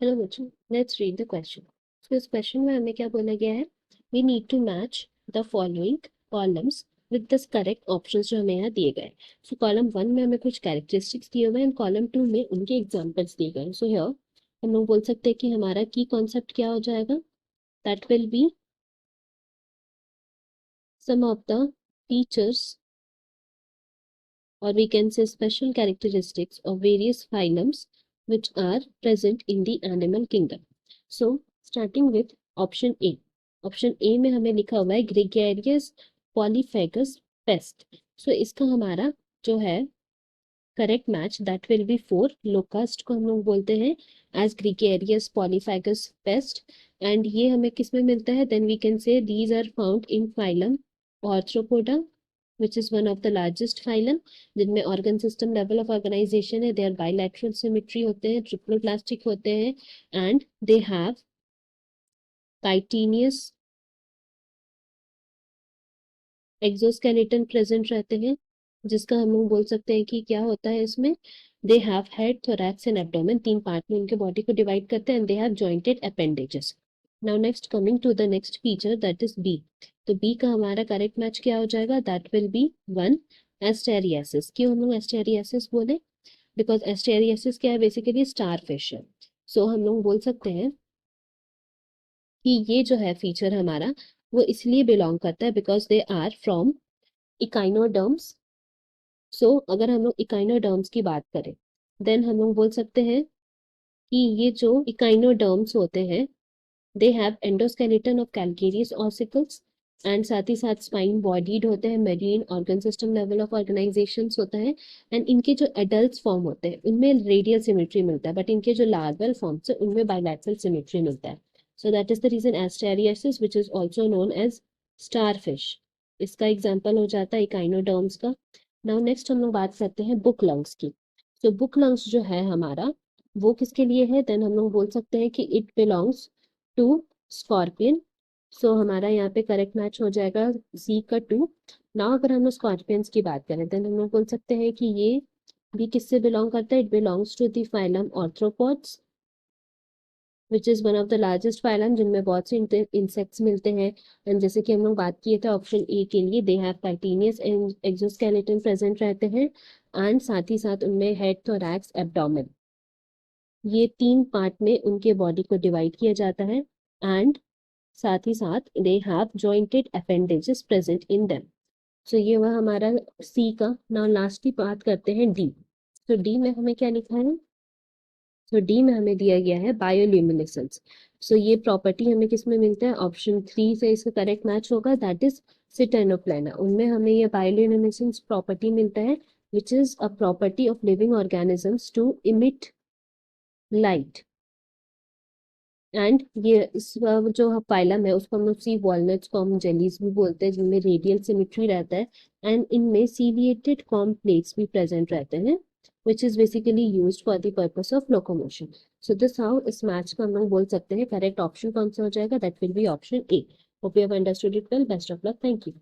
Hello बच्चों, let's read the question. तो इस क्वेश्चन में हमें क्या बोला गया है, we need to match the following columns with the correct options जो हमें यहाँ दिए गए। सो कॉलम 1 में हमें कुछ कैरेक्टरिस्टिक्स दिए हुए हैं, कॉलम 2 में उनके एग्जांपल्स दिए गए हैं। सो हियर हम लोग बोल सकते हैं कि हमारा की कॉन्सेप्ट क्या हो जाएगा, that will be some of the features or we can say special characteristics of various phylums which are present in the animal kingdom. So starting with option A. Option A में हमें लिखा हुआ है gregarious polyphagous pest. So इसका हमारा जो है correct match that will be 4। Locust को हम लोग बोलते हैं as gregarious polyphagous pest, and ये हमें किस में मिलता है, then we can say these are found in phylum Arthropoda which is one of the largest phylum, जिनमें organ system level of organisation है, दे आर बाइलैटरल सिमेट्री होते हैं, ट्रिप्लोप्लास्टिक होते हैं, and they have chitinous exoskeleton present रहते हैं, जिसका हम लोग बोल सकते हैं कि क्या होता है इसमें, they have head, thorax and abdomen, तीन पार्ट में उनके बॉडी को डिवाइड करते हैं, and they have jointed appendages. Now next coming to the next feature that is B. तो बी का हमारा करेक्ट मैच क्या हो जाएगा, दैट विल बी 1 एस्टेरियासिस। क्यों हम लोग एस्टेरियासिस बोले, बिकॉज एस्टेरियासिस क्या है, बेसिकली स्टार फिश है। सो हम लोग बोल सकते हैं कि ये जो है फीचर हमारा वो इसलिए बिलोंग करता है because they are from echinoderms. So अगर हम लोग इकाइनोडर्म्स की बात करें, देन हम लोग बोल सकते हैं कि ये जो इकाइनोडर्म्स होते हैं, they have endoskeleton of calcareous ossicles, and साथ ही साथ स्पाइन बॉडीड होते हैं, marine organ system level of organisation होता है, एंड इनके जो एडल्ट फॉर्म होते हैं उनमें रेडियल सिमेट्री मिलता है, बट इनके जो लार्वल फॉर्म्स है उनमें बाइलैटरल सिमेट्री मिलता है। So that is the reason Asterias which is also known as starfish, इसका एग्जाम्पल हो जाता है इकाइनोडर्म्स का। नाउ नेक्स्ट हम लोग बात करते हैं बुक लंग्स की। तो बुक लंग्स जो है हमारा वो किसके लिए है, देन हम लोग बोल सकते हैं कि इट बिलोंग्स टू स्कॉर्पियन। सो हमारा यहाँ पे करेक्ट मैच हो जाएगा सी का 2। नाउ अगर हम लोग स्कॉर्पियंस की बात करें, देन हम लोग बोल सकते हैं कि ये भी किससे बिलोंग करता है, it belongs to the phylum arthropods which is one of the largest phylum, जिनमें बहुत से इंसेक्ट्स मिलते हैं, एंड जैसे कि हम लोग बात किए थे ऑप्शन ए के लिए, they have chitinous and exoskeleton present रहते हैं, एंड साथ ही साथ उनमें हेड, थोरैक्स, एब्डोमेन, ये तीन पार्ट में उनके बॉडी को डिवाइड किया जाता है, एंड साथ ही साथ they have jointed appendages present in them. So ये वह हमारा सी का। नाउ लास्ट की बात करते हैं डी। तो डी में हमें क्या लिखा है, तो डी में हमें दिया गया है बायोल्यूमिनेसेंस। सो ये प्रॉपर्टी हमें किस में मिलता है, ऑप्शन 3 से इसका करेक्ट मैच होगा, दैट इज सिटेनोप्लाना। उनमें हमें ये बायोल्यूमिनेसेंस प्रॉपर्टी मिलता है which is a property of living organisms to emit light, and ये इसका जो फाइलम है उसको हम लोग सी वॉलनट्स को हम जेलीज भी बोलते हैं, जिनमें रेडियल सिमेट्री रहता है, एंड इनमें सीलिएटेड कॉर्म प्लेट्स भी प्रेजेंट रहते हैं which is basically used for the purpose of locomotion. So this how इस मैच का हम लोग बोल सकते हैं करेक्ट ऑप्शन कौन सा हो जाएगा, that will be option A. Hope you have understood it well. Best of luck. Thank you.